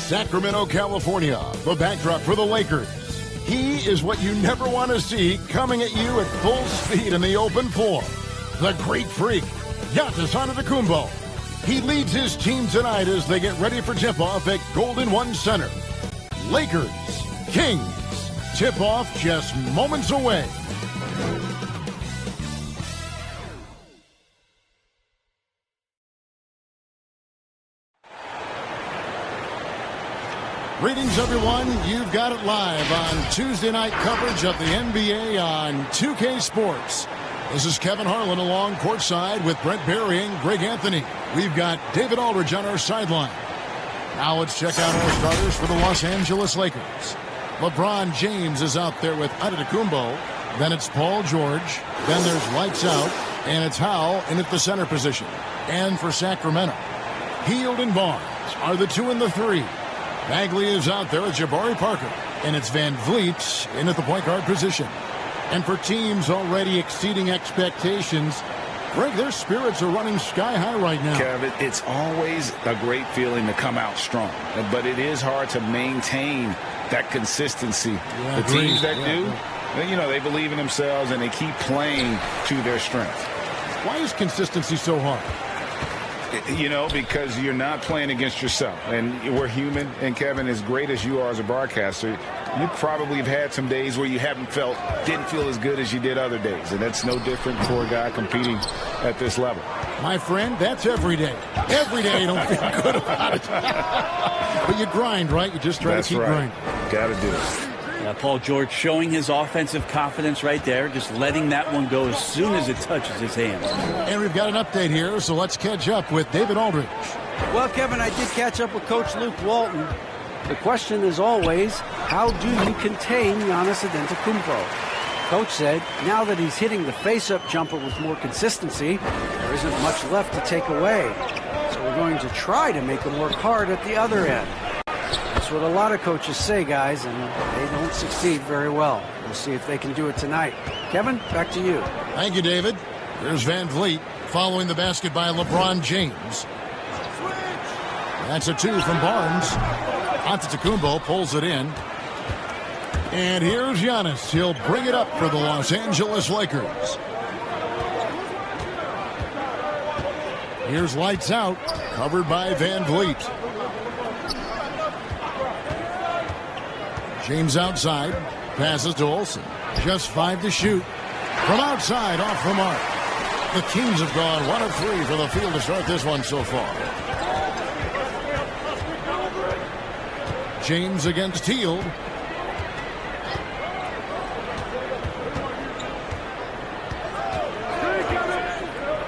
Sacramento, California, the backdrop for the Lakers. He is what you never want to see coming at you at full speed in the open floor. The Greek Freak, Giannis Antetokounmpo. He leads his team tonight as they get ready for tip-off at Golden One Center. Lakers, Kings, tip-off just moments away. Greetings, everyone. You've got it live on Tuesday night coverage of the NBA on 2K Sports. This is Kevin Harlan along courtside with Brent Barry and Greg Anthony. We've got David Aldridge on our sideline. Now let's check out our starters for the Los Angeles Lakers. LeBron James is out there with Antetokounmpo. Then it's Paul George. Then there's lights out. And it's Howell in at the center position. And for Sacramento, Hield and Barnes are the 2 and the 3. Bagley is out there with Jabari Parker. And it's Van Vliet in at the point guard position. And for teams already exceeding expectations, Greg, their spirits are running sky high right now. Kevin, it's always a great feeling to come out strong. But it is hard to maintain that consistency. Yeah, the teams that do, you know, they believe in themselves and they keep playing to their strength. Why is consistency so hard? You know, because you're not playing against yourself. And we're human. And, Kevin, as great as you are as a broadcaster, you probably have had some days where you didn't feel as good as you did other days. And that's no different for a guy competing at this level. My friend, that's every day. Every day you don't feel good about it. But you grind, right? You just try to keep grinding. Got to do it. Paul George showing his offensive confidence right there, just letting that one go as soon as it touches his hands. And we've got an update here, so let's catch up with David Aldridge. Well, Kevin, I did catch up with Coach Luke Walton. The question is always, how do you contain Giannis Antetokounmpo? Coach said, now that he's hitting the face-up jumper with more consistency, there isn't much left to take away. So we're going to try to make him work hard at the other end. That's what a lot of coaches say, guys, and they don't succeed very well. We'll see if they can do it tonight. Kevin, back to you. Thank you, David. Here's Van Vliet following the basket by LeBron James. That's a 2 from Barnes. Antetokounmpo pulls it in. And here's Giannis. He'll bring it up for the Los Angeles Lakers. Here's lights out, covered by Van Vliet. James outside, passes to Olsen. Just 5 to shoot. From outside, off the mark. The Kings have gone 1 of 3 for the field to start this one so far. James against Hield.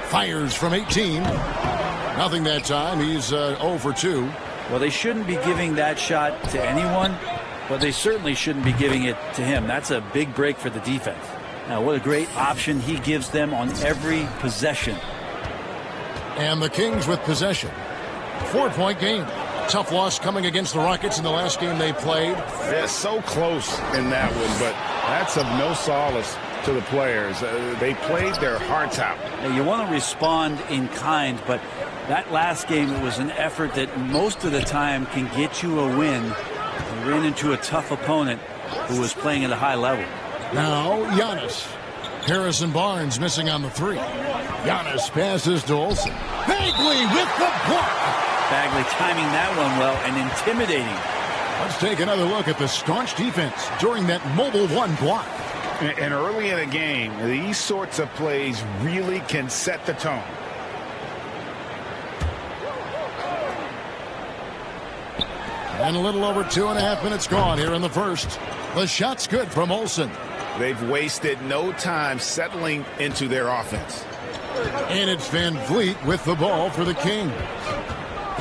Fires from 18. Nothing that time. He's 0 for 2. Well, they shouldn't be giving that shot to anyone, but they certainly shouldn't be giving it to him. That's a big break for the defense. Now, what a great option he gives them on every possession. And the Kings with possession. 4-point game. Tough loss coming against the Rockets in the last game they played. They're so close in that one, but that's of no solace to the players. They played their hearts out. Now, you want to respond in kind, but that last game, it was an effort that most of the time can get you a win. You ran into a tough opponent who was playing at a high level. Now, Giannis. Harrison Barnes missing on the 3. Giannis passes to Olsen. Bagley with the block. Bagley timing that one well and intimidating. Let's take another look at the staunch defense during that mobile 1 block. And early in the game, these sorts of plays really can set the tone. And a little over 2.5 minutes gone here in the first. The shot's good from Olsen. They've wasted no time settling into their offense. And it's Van Vliet with the ball for the Kings.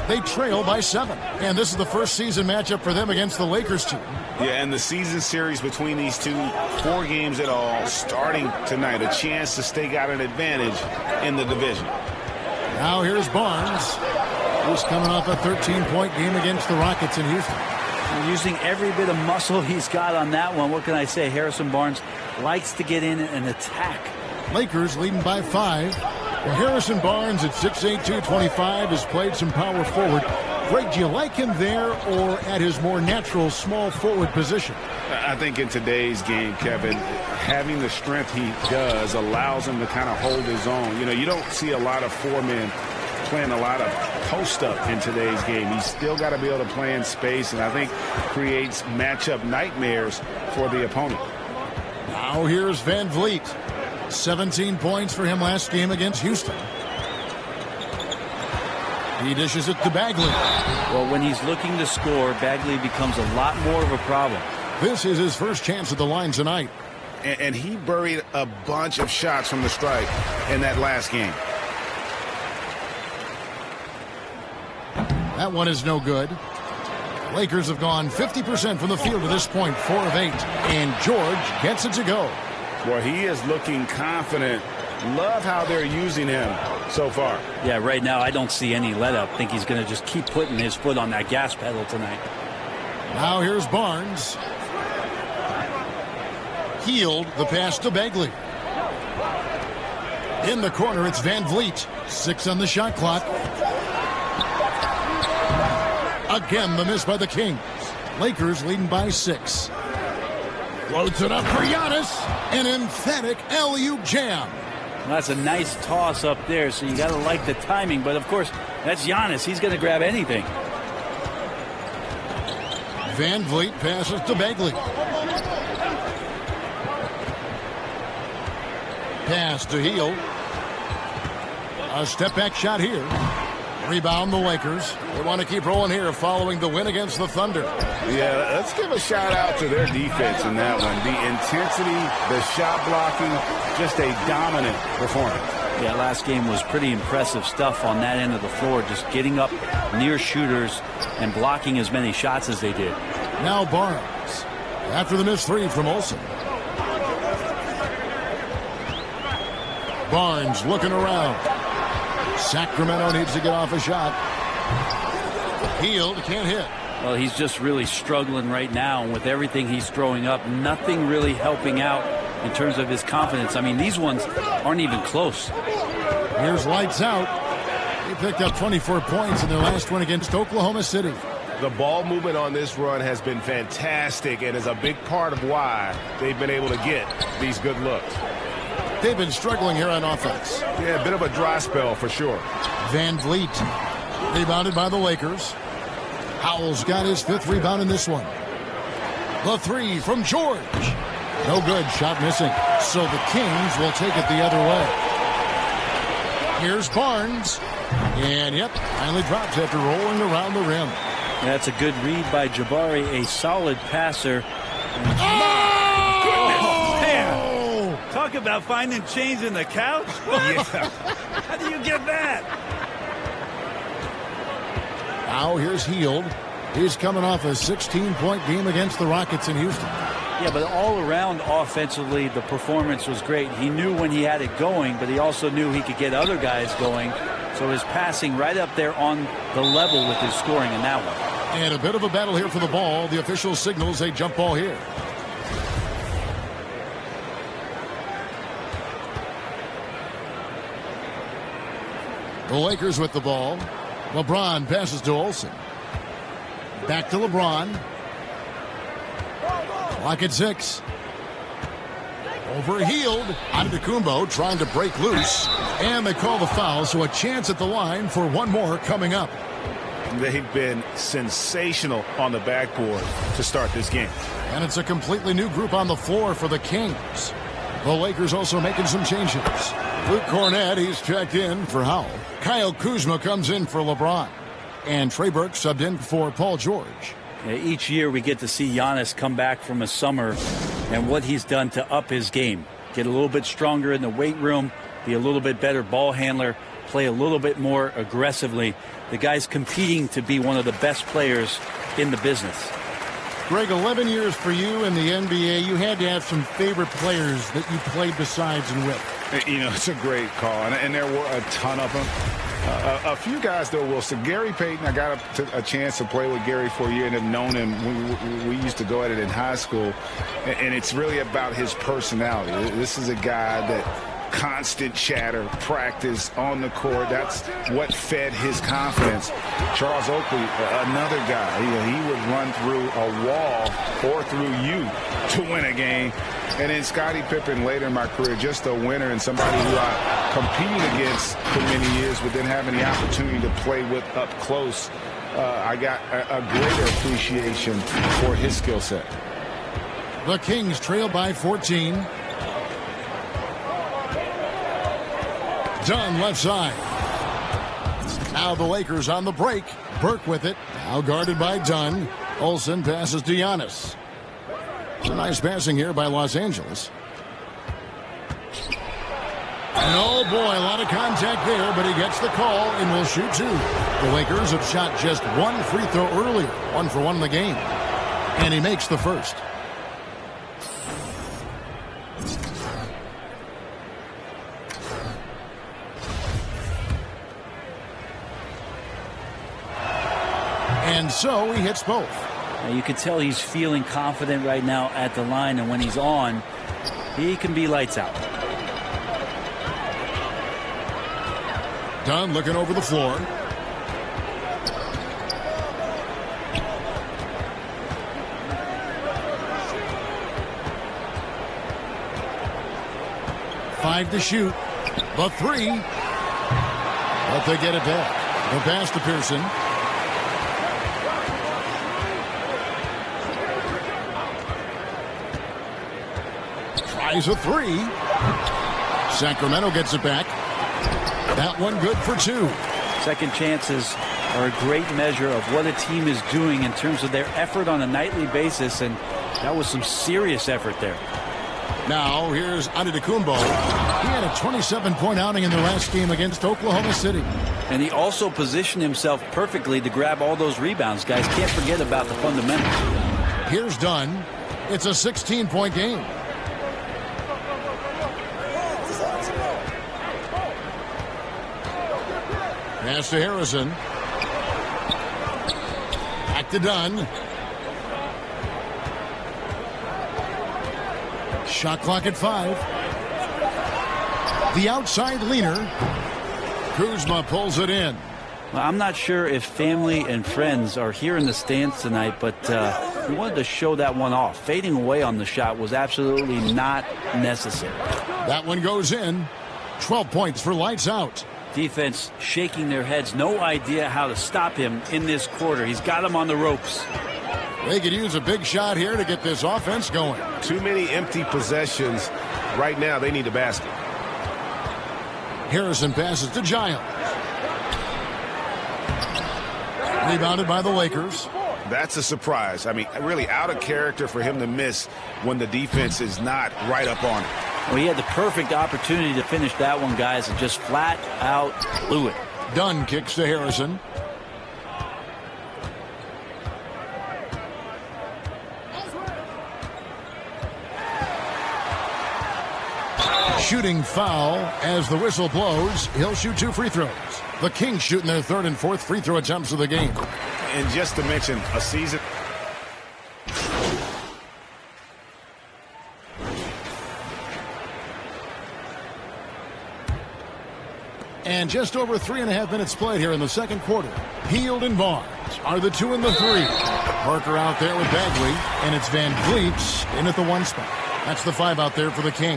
They trail by 7. And this is the first season matchup for them against the Lakers team. Yeah, and the season series between these two, 4 games at all, starting tonight. A chance to stake out an advantage in the division. Now here's Barnes. He's coming off a 13-point game against the Rockets in Houston. And using every bit of muscle he's got on that one. What can I say? Harrison Barnes likes to get in and attack. Lakers leading by 5. Well, Harrison Barnes at 6'8", 225 has played some power forward. Greg, do you like him there or at his more natural small forward position? I think in today's game, Kevin, having the strength he does allows him to kind of hold his own. You know, you don't see a lot of four-men playing a lot of post-up in today's game. He's still got to be able to play in space, and I think creates matchup nightmares for the opponent. Now here's Van Vliet. 17 points for him last game against Houston. He dishes it to Bagley. Well, when he's looking to score, Bagley becomes a lot more of a problem. This is his first chance at the line tonight. And he buried a bunch of shots from the stripe in that last game. That one is no good. Lakers have gone 50% from the field to this point, 4 of 8. And George gets it to go. Well, he is looking confident. Love how they're using him so far. Yeah, right now I don't see any let up. Think he's going to just keep putting his foot on that gas pedal tonight. Now here's Barnes. Healed the pass to Bagley. In the corner, it's Van Vliet. 6 on the shot clock. Again, the miss by the Kings. Lakers leading by 6. Floats it up for Giannis. An emphatic alley-oop jam. Well, that's a nice toss up there, so you got to like the timing. But, of course, that's Giannis. He's going to grab anything. Van Vliet passes to Bagley. Pass to Hield. A step-back shot here. Rebound the Lakers. They want to keep rolling here following the win against the Thunder. Yeah, let's give a shout-out to their defense in that one. The intensity, the shot blocking, just a dominant performance. Yeah, last game was pretty impressive stuff on that end of the floor, just getting up near shooters and blocking as many shots as they did. Now Barnes. After the missed 3 from Olsen. Barnes looking around. Sacramento needs to get off a shot. Hield can't hit. Well, he's just really struggling right now. And with everything he's throwing up, nothing really helping out in terms of his confidence. I mean, these ones aren't even close. Here's lights out. He picked up 24 points in their last one against Oklahoma City. The ball movement on this run has been fantastic and is a big part of why they've been able to get these good looks. They've been struggling here on offense. Yeah, a bit of a dry spell for sure. Van Vliet rebounded by the Lakers. Howell's got his 5th rebound in this one. The 3 from George. No good. Shot missing. So the Kings will take it the other way. Here's Barnes. And, yep, finally drops after rolling around the rim. That's a good read by Jabari, a solid passer. Talk about finding change in the couch. Yeah. How do you get that? Now here's Hield. He's coming off a 16-point game against the Rockets in Houston. Yeah, but all around offensively, the performance was great. He knew when he had it going, but he also knew he could get other guys going. So his passing right up there on the level with his scoring in that one. And a bit of a battle here for the ball. The official signals a jump ball here. The Lakers with the ball. LeBron passes to Olsen. Back to LeBron. Clock at 6. Over Hield. Antetokounmpo trying to break loose. And they call the foul, so a chance at the line for one more coming up. They've been sensational on the backboard to start this game. And it's a completely new group on the floor for the Kings. The Lakers also making some changes. Luke Cornett, he's checked in for Howell. Kyle Kuzma comes in for LeBron. And Trey Burke subbed in for Paul George. Each year we get to see Giannis come back from a summer and what he's done to up his game. Get a little bit stronger in the weight room, be a little bit better ball handler, play a little bit more aggressively. The guy's competing to be one of the best players in the business. Greg, 11 years for you in the NBA. You had to have some favorite players that you played besides and with. You know, it's a great call, and there were a ton of them. A few guys, though, Wilson. Gary Payton, I got a chance to play with Gary for a year and have known him. We used to go at it in high school, and it's really about his personality. This is a guy that constant chatter, practice on the court. That's what fed his confidence. Charles Oakley, another guy, he would run through a wall or through you to win a game. And then Scottie Pippen later in my career, just a winner and somebody who I competed against for many years, but then having the opportunity to play with up close, I got a greater appreciation for his skill set. The Kings trail by 14. Dunn left side. Now the Lakers on the break. Burke with it. Now guarded by Dunn. Olsen passes to Giannis. Nice passing here by Los Angeles. And oh boy, a lot of contact there, but he gets the call and will shoot two. The Lakers have shot just one free throw earlier. 1 for 1 in the game. And he makes the first. And so he hits both. Now you can tell he's feeling confident right now at the line, and when he's on, he can be lights out. Dunn looking over the floor. Five to shoot. The three. But they get it back. The pass to Pearson. Tries a three. Sacramento gets it back. That one good for two. Second chances are a great measure of what a team is doing in terms of their effort on a nightly basis, and that was some serious effort there. Now here's Antetokounmpo. He had a 27-point outing in the last game against Oklahoma City. And he also positioned himself perfectly to grab all those rebounds. Guys, can't forget about the fundamentals. Here's Dunn. It's a 16-point game. Pass to Harrison. Back to Dunn. Shot clock at 5. The outside leaner. Kuzma pulls it in. Well, I'm not sure if family and friends are here in the stands tonight, but we wanted to show that one off. Fading away on the shot was absolutely not necessary. That one goes in. 12 points for lights out. Defense shaking their heads. No idea how to stop him in this quarter. He's got him on the ropes. They could use a big shot here to get this offense going. Too many empty possessions. Right now, they need a basket. Harrison passes to Giles. Rebounded by the Lakers. That's a surprise. I mean, really out of character for him to miss when the defense is not right up on it. Well, he had the perfect opportunity to finish that one, guys, and just flat out blew it. Dunn kicks to Harrison. Shooting foul as the whistle blows. He'll shoot 2 free throws. The Kings shooting their 3rd and 4th free throw attempts of the game. And just to mention, a season. And just over 3.5 minutes played here in the second quarter. Hield and Barnes are the 2 and the 3. Parker out there with Bagley, and it's Van Vliet in at the 1 spot. That's the 5 out there for the Kings.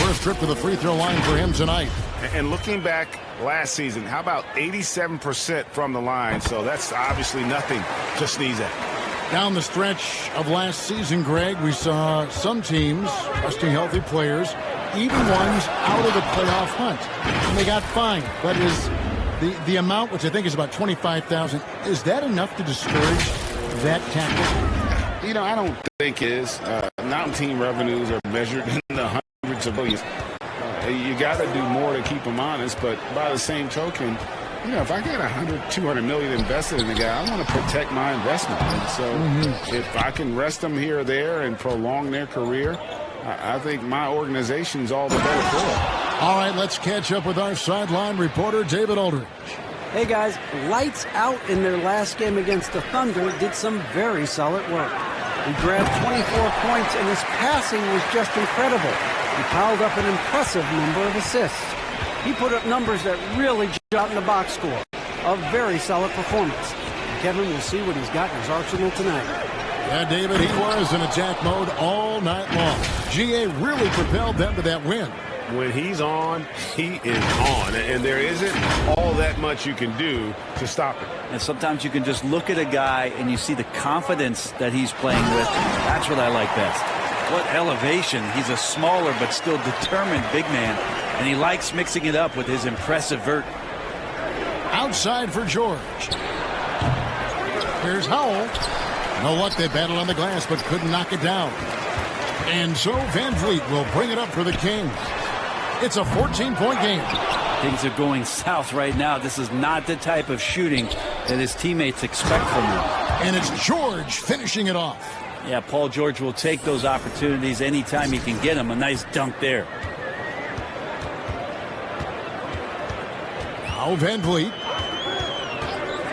First trip to the free throw line for him tonight. And looking back last season, how about 87% from the line? So that's obviously nothing to sneeze at. Down the stretch of last season, Greg, we saw some teams resting healthy players, even ones out of the playoff hunt. And they got fined. But is the amount, which I think is about $25,000, is that enough to discourage that tactic? You know, I don't think it is. Non-team revenues are measured in the hundreds of billions. You got to do more to keep them honest, but by the same token, you know, if I get $200 million invested in the guy, I want to protect my investment. And so if I can rest them here or there and prolong their career, I think my organization's all the better for it. All right, let's catch up with our sideline reporter, David Aldridge. Hey, guys, lights out in their last game against the Thunder did some very solid work. He grabbed 24 points, and his passing was just incredible. He piled up an impressive number of assists. He put up numbers that really jumped out in the box score. A very solid performance. And Kevin will see what he's got in his arsenal tonight. Yeah, David, he was in attack mode all night long. GA really propelled them to that win. When he's on, he is on. And there isn't all that much you can do to stop it. And sometimes you can just look at a guy and you see the confidence that he's playing with. That's what I like best. What elevation. He's a smaller but still determined big man. And he likes mixing it up with his impressive vert. Outside for George. Here's Howell. No luck, they battled on the glass but couldn't knock it down. And so Van Vliet will bring it up for the Kings. It's a 14-point game. Things are going south right now. This is not the type of shooting that his teammates expect from him. And it's George finishing it off. Yeah, Paul George will take those opportunities anytime he can get them. A nice dunk there. Now Van Vliet.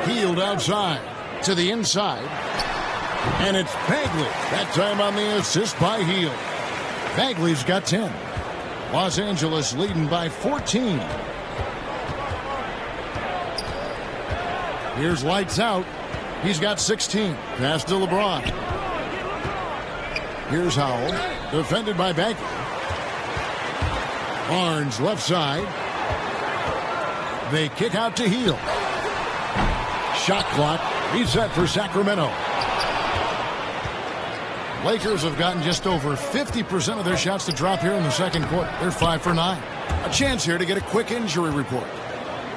Healed outside to the inside. And it's Bagley. That time on the assist by Heald. Bagley's got 10. Los Angeles leading by 14. Here's lights out. He's got 16. Pass to LeBron. Here's Howell. Defended by Bagley. Barnes left side. They kick out to Heald. Shot clock reset for Sacramento. Lakers have gotten just over 50% of their shots to drop here in the second quarter. They're 5 for 9. A chance here to get a quick injury report.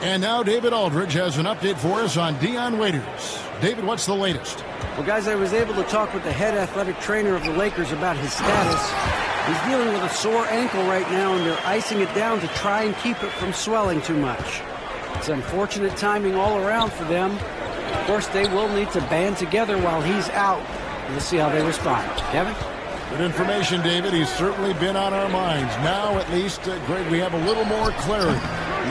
And now David Aldridge has an update for us on Dion Waiters. David, what's the latest? Well, guys, I was able to talk with the head athletic trainer of the Lakers about his status. He's dealing with a sore ankle right now, and they're icing it down to try and keep it from swelling too much. It's unfortunate timing all around for them. Of course, they will need to band together while he's out. We'll see how they respond. Kevin? Good information, David. He's certainly been on our minds. Now, at least, Greg, we have a little more clarity.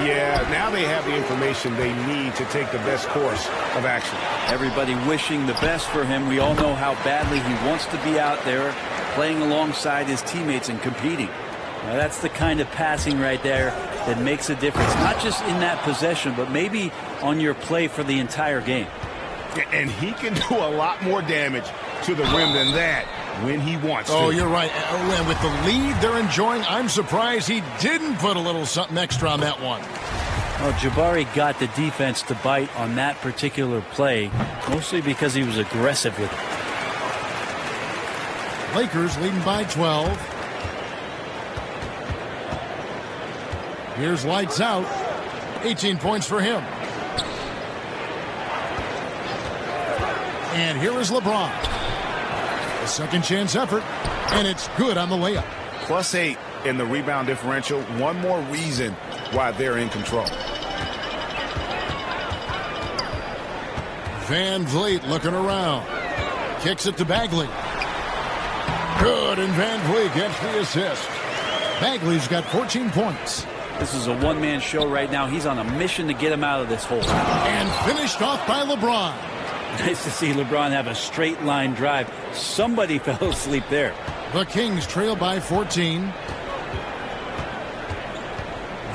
Yeah, now they have the information they need to take the best course of action. Everybody wishing the best for him. We all know how badly he wants to be out there playing alongside his teammates and competing. Now, that's the kind of passing right there that makes a difference, not just in that possession, but maybe on your play for the entire game. And he can do a lot more damage to the rim than that when he wants to. Oh, you're right. And with the lead they're enjoying, I'm surprised he didn't put a little something extra on that one. Well, Jabari got the defense to bite on that particular play, mostly because he was aggressive with it. Lakers leading by 12. Here's lights out. 18 points for him. And here is LeBron. A second chance effort, and it's good on the layup. +8 in the rebound differential. One more reason why they're in control. Van Vliet looking around. Kicks it to Bagley. Good, and Van Vliet gets the assist. Bagley's got 14 points. This is a one-man show right now. He's on a mission to get him out of this hole. And finished off by LeBron. Nice to see LeBron have a straight line drive. Somebody fell asleep there. The Kings trail by 14.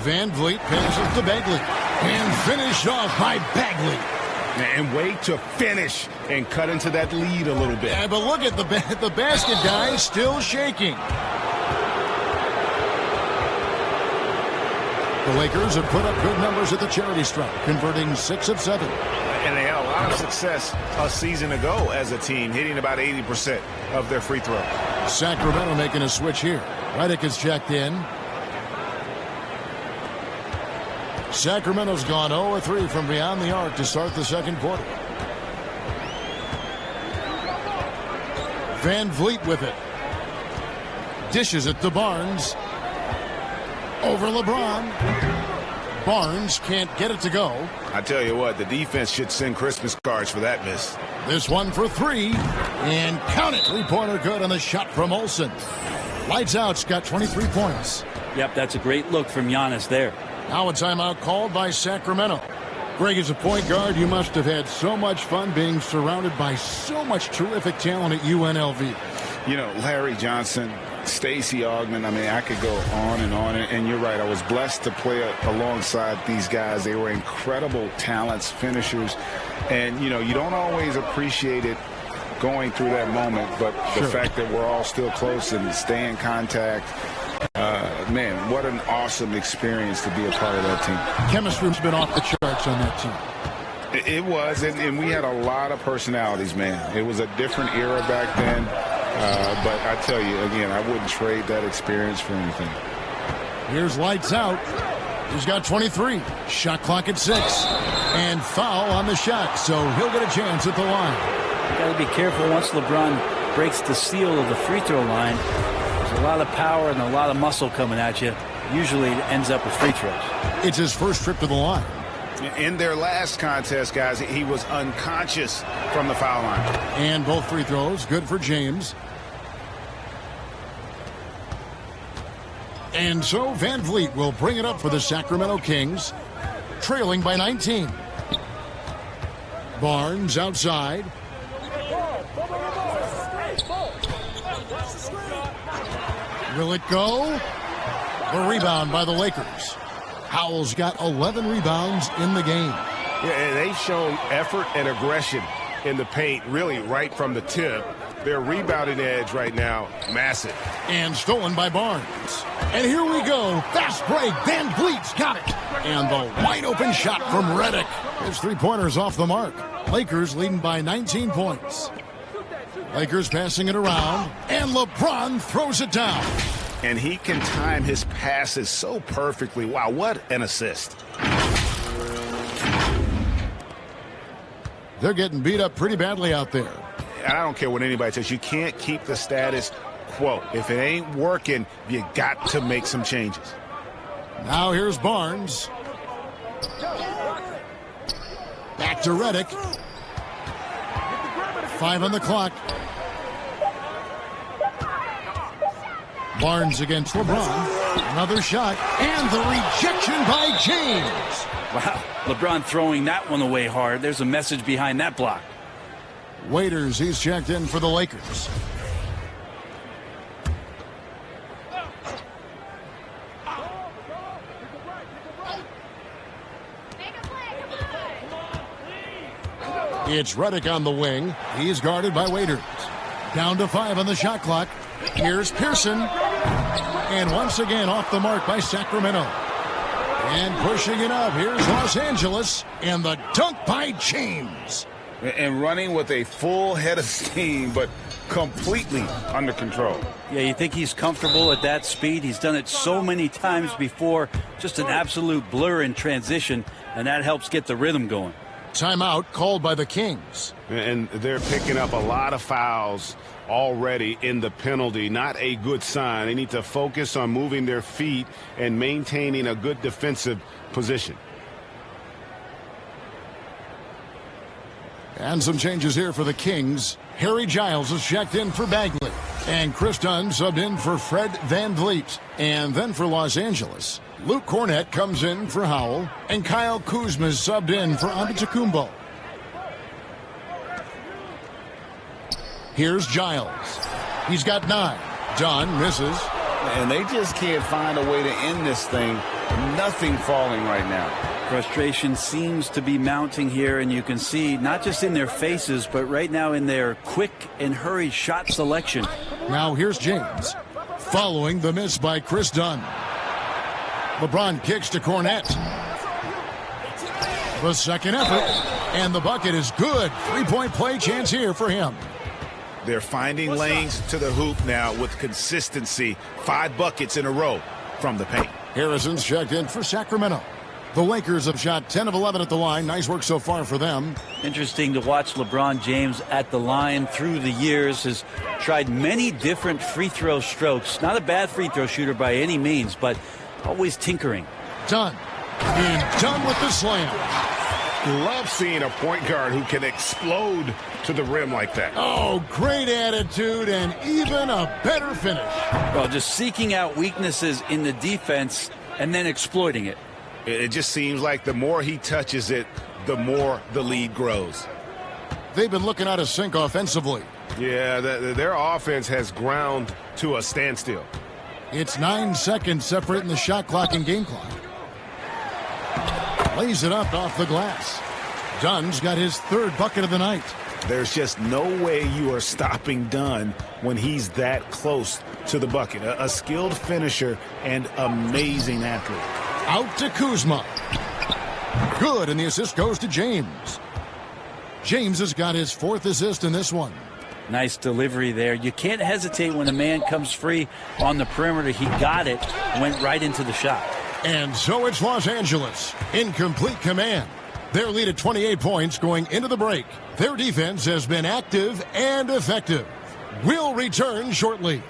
Van Vliet passes to Bagley. And finished off by Bagley. And wait to finish and cut into that lead a little bit. Yeah, but look at the basket guy still shaking. The Lakers have put up good numbers at the charity stripe, converting 6 of 7. And they had a lot of success a season ago as a team, hitting about 80% of their free throws. Sacramento making a switch here. Redick is checked in. Sacramento's gone 0-3 from beyond the arc to start the second quarter. Van Vliet with it. Dishes it to Barnes. Over LeBron. Barnes can't get it to go. I tell you what, the defense should send Christmas cards for that miss. This one for 3. And count it. Three-pointer good on the shot from Olsen. Lights out's got 23 points. Yep, that's a great look from Giannis there. Now a timeout called by Sacramento. Greg, as a point guard, you must have had so much fun being surrounded by so much terrific talent at UNLV. You know, Larry Johnson, Stacey Augmon, I mean, I could go on. And you're right, I was blessed to play alongside these guys. They were incredible talents, finishers. And, you know, you don't always appreciate it going through that moment, but the fact that we're all still close and stay in contact, man, what an awesome experience to be a part of that team. Chemistry's been off the charts on that team. It was, and we had a lot of personalities, man. It was a different era back then, but I tell you, again, I wouldn't trade that experience for anything. Here's lights out. He's got 23. Shot clock at 6. And foul on the shot, so he'll get a chance at the line. You got to be careful once LeBron breaks the seal of the free throw line. There's a lot of power and a lot of muscle coming at you. Usually it ends up with free throws. It's his first trip to the line. In their last contest, guys, he was unconscious from the foul line. And both free throws good for James. And so Van Vliet will bring it up for the Sacramento Kings, trailing by 19. Barnes outside. Will it go? The rebound by the Lakers. Howell's got 11 rebounds in the game. Yeah, and they've shown effort and aggression in the paint, really right from the tip. Their rebounding edge right now, massive. And stolen by Barnes. And here we go. Fast break. Van Vliet's got it. And the wide open shot from Redick. His three-pointer's off the mark. Lakers leading by 19 points. Lakers passing it around. And LeBron throws it down. And he can time his passes so perfectly. Wow, what an assist. They're getting beat up pretty badly out there. And I don't care what anybody says. You can't keep the status quo. If it ain't working, you got to make some changes. Now here's Barnes. Back to Redick. 5 on the clock. Barnes against LeBron. Another shot. And the rejection by James. Wow, LeBron throwing that one away hard. There's a message behind that block. Waiters, he's checked in for the Lakers. It's Redick on the wing. He's guarded by Waiters. Down to 5 on the shot clock. Here's Pearson. And once again off the mark by Sacramento. And pushing it up. Here's Los Angeles. And the dunk by James. And running with a full head of steam, but completely under control. Yeah, you think he's comfortable at that speed. He's done it so many times before. Just an absolute blur in transition, and that helps get the rhythm going. Timeout called by the Kings. And they're picking up a lot of fouls already in the penalty. Not a good sign. They need to focus on moving their feet and maintaining a good defensive position. And some changes here for the Kings. Harry Giles is checked in for Bagley. And Chris Dunn subbed in for Fred Van Vliet. And then for Los Angeles, Luke Cornett comes in for Howell. And Kyle Kuzma is subbed in for Antetokounmpo. Here's Giles. He's got 9. Dunn misses. And they just can't find a way to end this thing. Nothing falling right now. Frustration seems to be mounting here, and you can see not just in their faces, but right now in their quick and hurried shot selection. Now here's James, following the miss by Chris Dunn. LeBron kicks to Cornett. The second effort, and the bucket is good. Three-point play chance here for him. They're finding lanes to the hoop now with consistency. 5 buckets in a row from the paint. Harrison's checked in for Sacramento. The Lakers have shot 10 of 11 at the line. Nice work so far for them. Interesting to watch LeBron James at the line through the years. Has tried many different free throw strokes. Not a bad free throw shooter by any means, but always tinkering. Dunn. And Dunn with the slam. Love seeing a point guard who can explode to the rim like that. Oh, great attitude and even a better finish. Well, just seeking out weaknesses in the defense and then exploiting it. It just seems like the more he touches it, the more the lead grows. They've been looking out of sync offensively. Yeah, their offense has ground to a standstill. It's 9 seconds separating the shot clock and game clock. Lays it up off the glass. Dunn's got his 3rd bucket of the night. There's just no way you are stopping Dunn when he's that close to the bucket. A skilled finisher and amazing athlete. Out to Kuzma. Good, and the assist goes to James. James has got his 4th assist in this one. Nice delivery there. You can't hesitate when a man comes free on the perimeter. He got it, went right into the shot. And so it's Los Angeles in complete command. Their lead at 28 points going into the break. Their defense has been active and effective. We'll return shortly.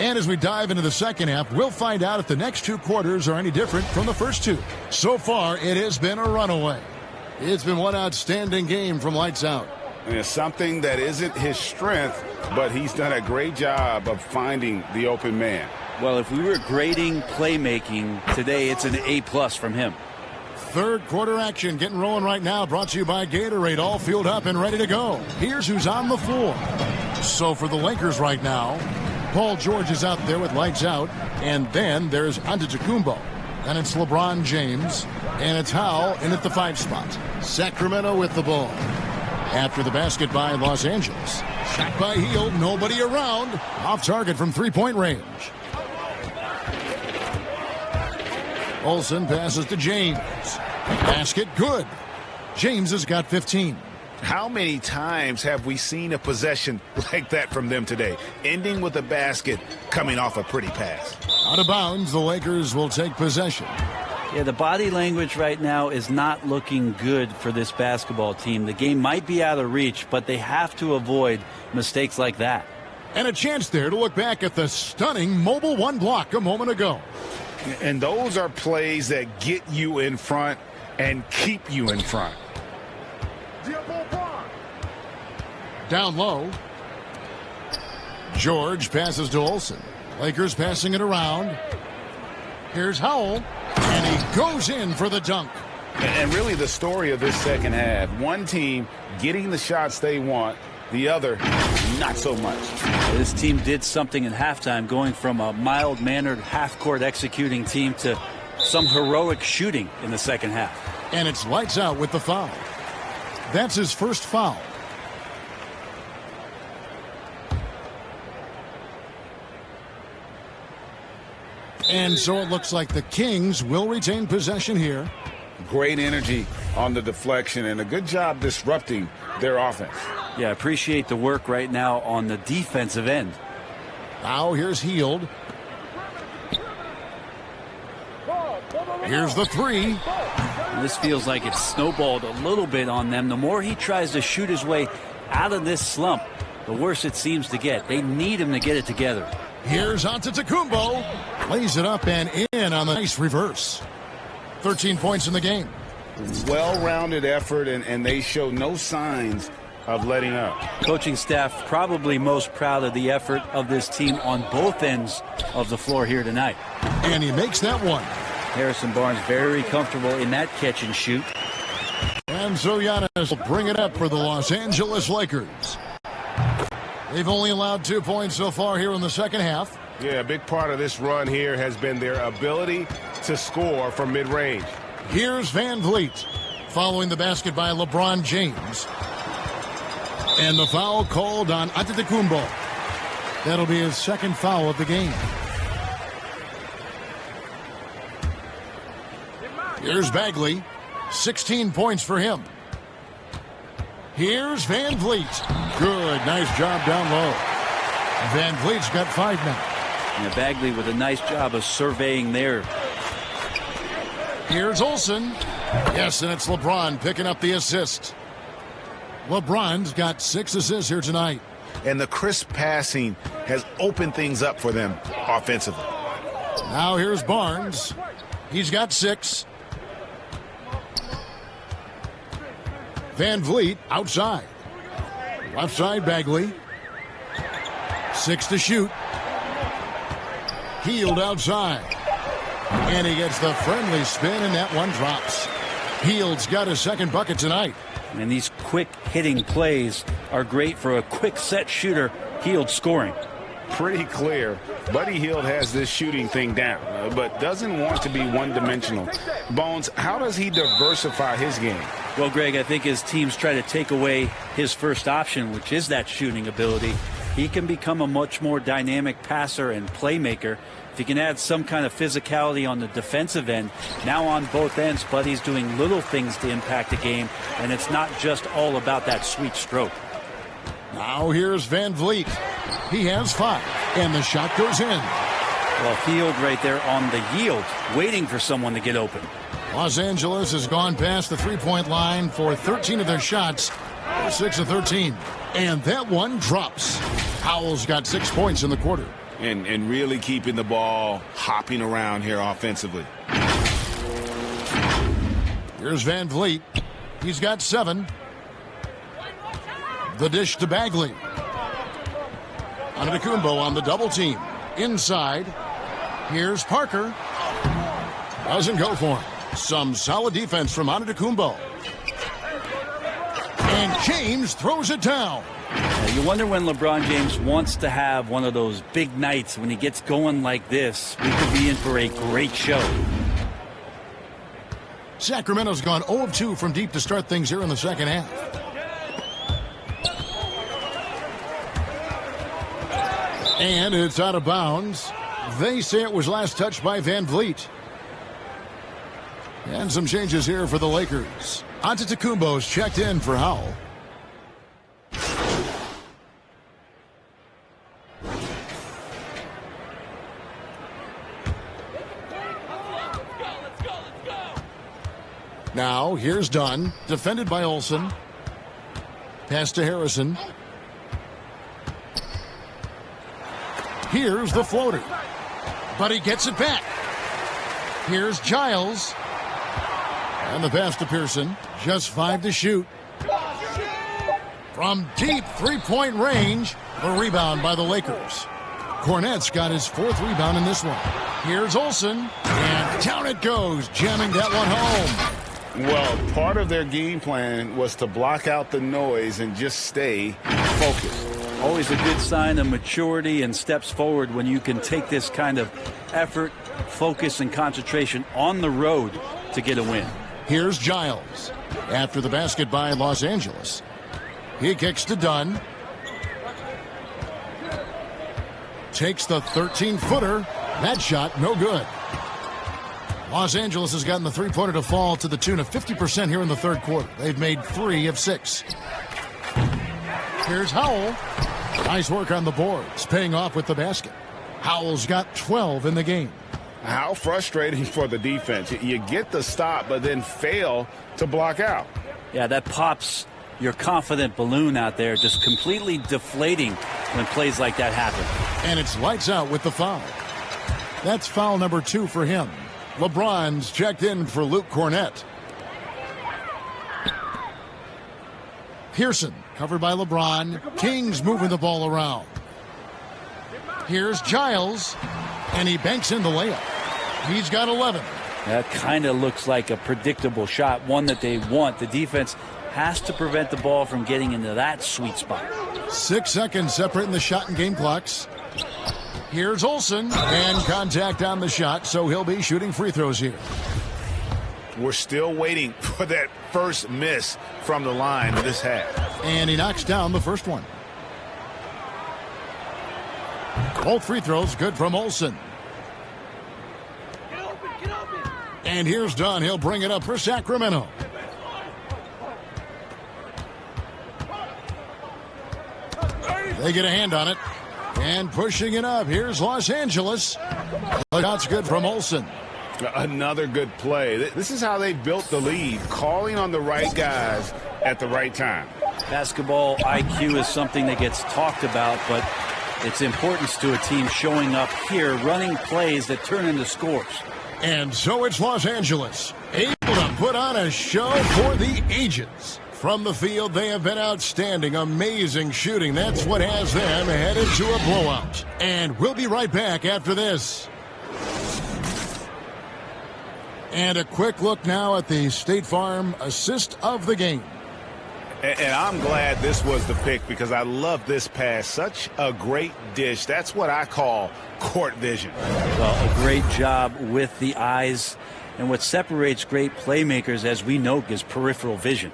And as we dive into the second half, we'll find out if the next 2 quarters are any different from the first 2. So far, it has been a runaway. It's been one outstanding game from lights out. And it's something that isn't his strength, but he's done a great job of finding the open man. Well, if we were grading playmaking today, it's an A+ from him. 3rd quarter action getting rolling right now, brought to you by Gatorade, all fueled up and ready to go. Here's who's on the floor. So for the Lakers right now, Paul George is out there with lights out, and then there's Antetokounmpo. Then it's LeBron James, and it's Howell in at the 5 spot. Sacramento with the ball. After the basket by Los Angeles. Shot by Hield, nobody around. Off target from 3-point range. Olsen passes to James. Basket good. James has got 15. How many times have we seen a possession like that from them today? Ending with a basket, coming off a pretty pass. Out of bounds, the Lakers will take possession. Yeah, the body language right now is not looking good for this basketball team. The game might be out of reach, but they have to avoid mistakes like that. And a chance there to look back at the stunning mobile 1 block a moment ago. And those are plays that get you in front and keep you in front. Down low. George passes to Olsen. Lakers passing it around. Here's Howell. And he goes in for the dunk. And really the story of this second half. One team getting the shots they want. The other, not so much. This team did something in halftime, going from a mild-mannered half-court executing team to some heroic shooting in the second half. And it's lights out with the foul. That's his first foul. And so it looks like the Kings will retain possession here. Great energy on the deflection and a good job disrupting their offense. Yeah, appreciate the work right now on the defensive end. Now here's Hield. Here's the 3. This feels like it's snowballed a little bit on them. The more he tries to shoot his way out of this slump, the worse it seems to get. They need him to get it together. Here's Antetokounmpo. Lays it up and in on the nice reverse. 13 points in the game. Well-rounded effort, and they show no signs of letting up. Coaching staff probably most proud of the effort of this team on both ends of the floor here tonight. And he makes that one. Harrison Barnes very comfortable in that catch and shoot. And so Giannis will bring it up for the Los Angeles Lakers. They've only allowed 2 points so far here in the second half. Yeah, a big part of this run here has been their ability to score from mid-range. Here's Van Vliet following the basket by LeBron James. And the foul called on Antetokounmpo. That'll be his second foul of the game. Here's Bagley. 16 points for him. Here's Van Vliet. Good. Nice job down low. Van Vliet's got 5 now. And Bagley with a nice job of surveying there. Here's Olsen. Yes, and it's LeBron picking up the assist. LeBron's got 6 assists here tonight. And the crisp passing has opened things up for them offensively. Now here's Barnes. He's got 6. Van Vliet outside. Left side, Bagley. 6 to shoot. Healed outside. And he gets the friendly spin, and that one drops. Heald's got his second bucket tonight. And these quick hitting plays are great for a quick set shooter. Hield scoring. Pretty clear. Buddy Hield has this shooting thing down, but doesn't want to be one-dimensional. Bones, how does he diversify his game? Well, Greg, I think as teams try to take away his first option, which is that shooting ability, he can become a much more dynamic passer and playmaker. If you can add some kind of physicality on the defensive end, now on both ends, Buddy's doing little things to impact the game, and it's not just all about that sweet stroke. Now here's Van Vliet. He has 5, and the shot goes in. Well, Hield right there on the yield, waiting for someone to get open. Los Angeles has gone past the three-point line for 13 of their shots, 6 of 13. And that one drops. Howell's got 6 points in the quarter. And really keeping the ball hopping around here offensively. Here's Van Vliet. He's got 7. The dish to Bagley. Antetokounmpo on the double team. Inside. Here's Parker. Doesn't go for him. Some solid defense from Antetokounmpo. And James throws it down. You wonder when LeBron James wants to have one of those big nights when he gets going like this. We could be in for a great show. Sacramento's gone 0 of 2 from deep to start things here in the second half. And it's out of bounds. They say it was last touched by Van Vliet. And some changes here for the Lakers. Antetokounmpo's checked in for Howell. Now, here's Dunn, defended by Olsen. Pass to Harrison. Here's the floater. But he gets it back. Here's Giles. And the pass to Pearson. Just 5 to shoot. From deep three-point range, the rebound by the Lakers. Cornette's got his 4th rebound in this one. Here's Olsen. And down it goes, jamming that one home. Well, part of their game plan was to block out the noise and just stay focused. Always a good sign of maturity and steps forward when you can take this kind of effort, focus, and concentration on the road to get a win. Here's Giles. After the basket by Los Angeles. He kicks to Dunn. Takes the 13-footer. That shot, no good. Los Angeles has gotten the three-pointer to fall to the tune of 50% here in the third quarter. They've made 3 of 6. Here's Howell. Nice work on the boards, paying off with the basket. Howell's got 12 in the game. How frustrating for the defense. You get the stop, but then fail to block out. Yeah, that pops your confident balloon out there, just completely deflating when plays like that happen. And it's lights out with the foul. That's foul number 2 for him. LeBron's checked in for Luke Cornette. Pearson covered by LeBron. King's moving the ball around. Here's Giles, and he banks in the layup. He's got 11. That kind of looks like a predictable shot, one that they want. The defense has to prevent the ball from getting into that sweet spot. 6 seconds separating the shot and game clocks. Here's Olsen, and contact on the shot, so he'll be shooting free throws here. We're still waiting for that first miss from the line of this half. And he knocks down the first one. Both free throws good from Olsen. And here's Dunn. He'll bring it up for Sacramento. They get a hand on it. And pushing it up. Here's Los Angeles. The shot's good from Olsen. Another good play. This is how they built the lead, calling on the right guys at the right time. Basketball IQ is something that gets talked about, but its importance to a team showing up here, running plays that turn into scores. And so it's Los Angeles, able to put on a show for the ages. From the field, they have been outstanding, amazing shooting. That's what has them headed to a blowout. And we'll be right back after this. And a quick look now at the State Farm assist of the game. And I'm glad this was the pick because I love this pass. Such a great dish. That's what I call court vision. Well, a great job with the eyes. And what separates great playmakers, as we know, is peripheral vision.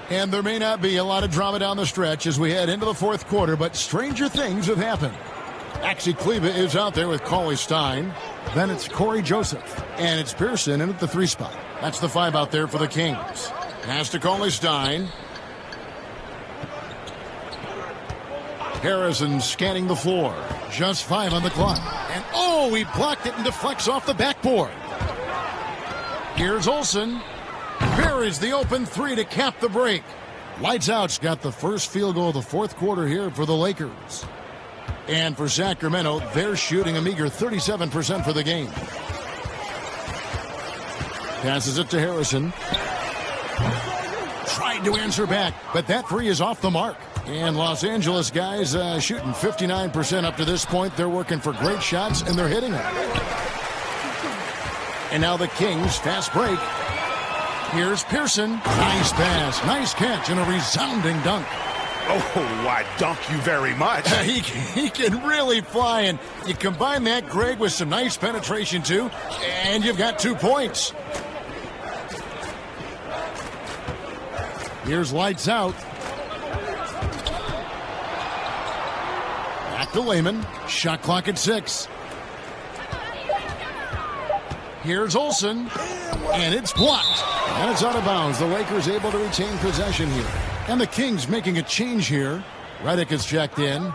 And there may not be a lot of drama down the stretch as we head into the fourth quarter, but stranger things have happened. Axie Kleba is out there with Cauley Stein. Then it's Corey Joseph. And it's Pearson in at the 3 spot. That's the 5 out there for the Kings. Pass to Cauley Stein. Harrison scanning the floor. Just 5 on the clock. And oh, he blocked it and deflects off the backboard. Here's Olsen. Buries the open 3 to cap the break. Lights Out's got the first field goal of the fourth quarter here for the Lakers. And for Sacramento, they're shooting a meager 37% for the game. Passes it to Harrison. Tried to answer back, but that 3 is off the mark. And Los Angeles guys shooting 59% up to this point. They're working for great shots, and they're hitting them. And now the Kings, fast break. Here's Pearson. Nice pass, nice catch, and a resounding dunk. Oh, I dunk you very much. He can really fly, and you combine that, Greg, with some nice penetration, too, and you've got 2 points. Here's Lights Out. Back to Lehman. Shot clock at 6. Here's Olsen, and it's blocked. And it's out of bounds. The Lakers able to retain possession here. And the Kings making a change here. Redick is checked in.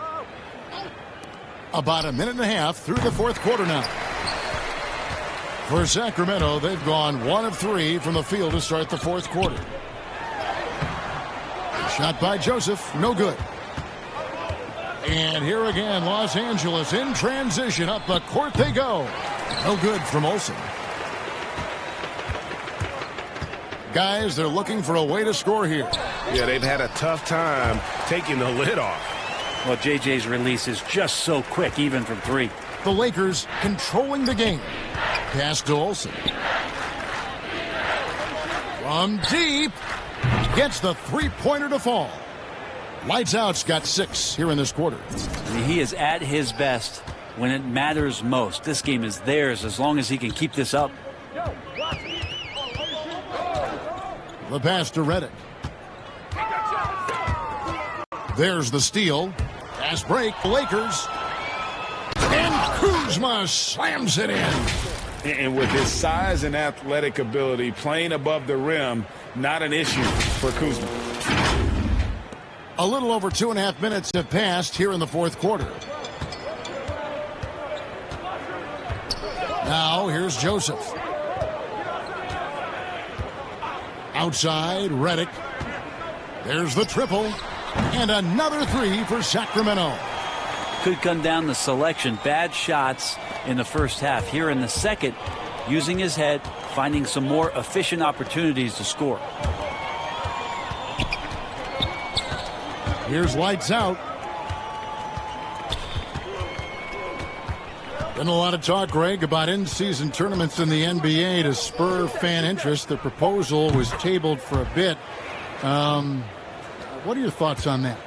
About a minute and a half through the fourth quarter now. For Sacramento, they've gone 1 of 3 from the field to start the fourth quarter. Shot by Joseph, no good. And here again, Los Angeles in transition. Up the court they go. No good from Olsen. Guys, they're looking for a way to score here. Yeah, they've had a tough time taking the lid off. Well, JJ's release is just so quick, even from 3. The Lakers controlling the game. Pass to Olsen. From deep. Gets the 3-pointer to fall. Lights Out's got 6 here in this quarter. I mean, he is at his best when it matters most. This game is theirs as long as he can keep this up. The pass to Redick. There's the steal. Pass break. Lakers. And Kuzma slams it in. And with his size and athletic ability, playing above the rim, not an issue for Kuzma. A little over 2.5 minutes have passed here in the fourth quarter. Now here's Joseph. Outside, Redick. There's the triple. And another 3 for Sacramento. Could come down the selection. Bad shots in the first half. Here in the second, using his head, finding some more efficient opportunities to score. Here's Lights Out. Been a lot of talk, Greg, about in-season tournaments in the NBA to spur fan interest. The proposal was tabled for a bit. What are your thoughts on that?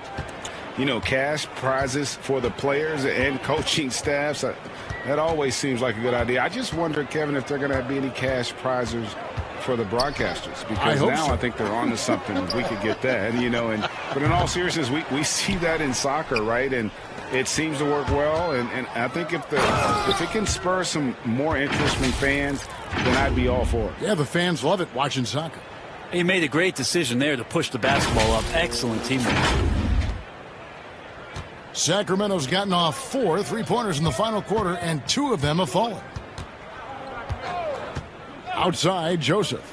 You know, cash prizes for the players and coaching staffs, that always seems like a good idea. I just wonder, Kevin, if they're going to be any cash prizes for the broadcasters. Because now I think they're on to something. We could get that, you know. But in all seriousness, we see that in soccer, right? And it seems to work well. And I think if it can spur some more interest from fans, then I'd be all for it. Yeah, the fans love it watching soccer. He made a great decision there to push the basketball up. Excellent teamwork. Sacramento's gotten off 4 3-pointers in the final quarter, and 2 of them have fallen. Outside, Joseph.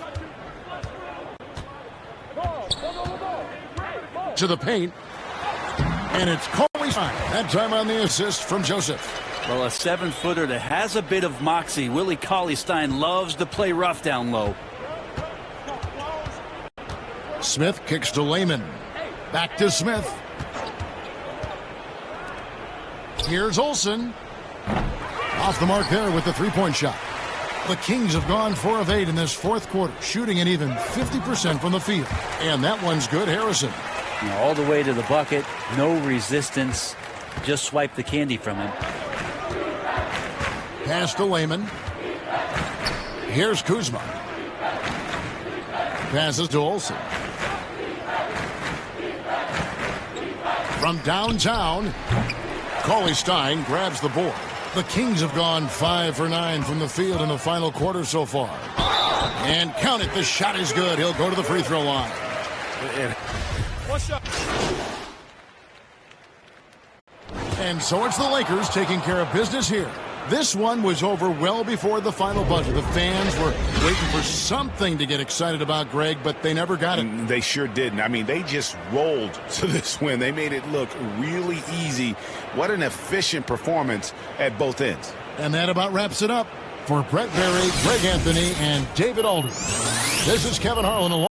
To the paint. And it's Coley Stein. That time on the assist from Joseph. Well, a 7-footer that has a bit of moxie. Willie Cauley-Stein loves to play rough down low. Smith kicks to Lehman. Back to Smith. Here's Olsen. Off the mark there with the 3-point shot. The Kings have gone 4 of 8 in this fourth quarter, shooting an even 50% from the field. And that one's good, Harrison. All the way to the bucket, no resistance. Just swipe the candy from him. Pass to Lehman. Here's Kuzma. Passes to Olsen. From downtown, Cauley-Stein grabs the board. The Kings have gone 5 for 9 from the field in the final quarter so far. And count it, the shot is good. He'll go to the free throw line. And so it's the Lakers taking care of business here. This one was over well before the final buzzer. The fans were waiting for something to get excited about, Greg, but they never got it. They sure didn't. I mean, they just rolled to this win. They made it look really easy. What an efficient performance at both ends. And that about wraps it up. For Brett Berry, Greg Anthony, and David Aldridge, this is Kevin Harlan along.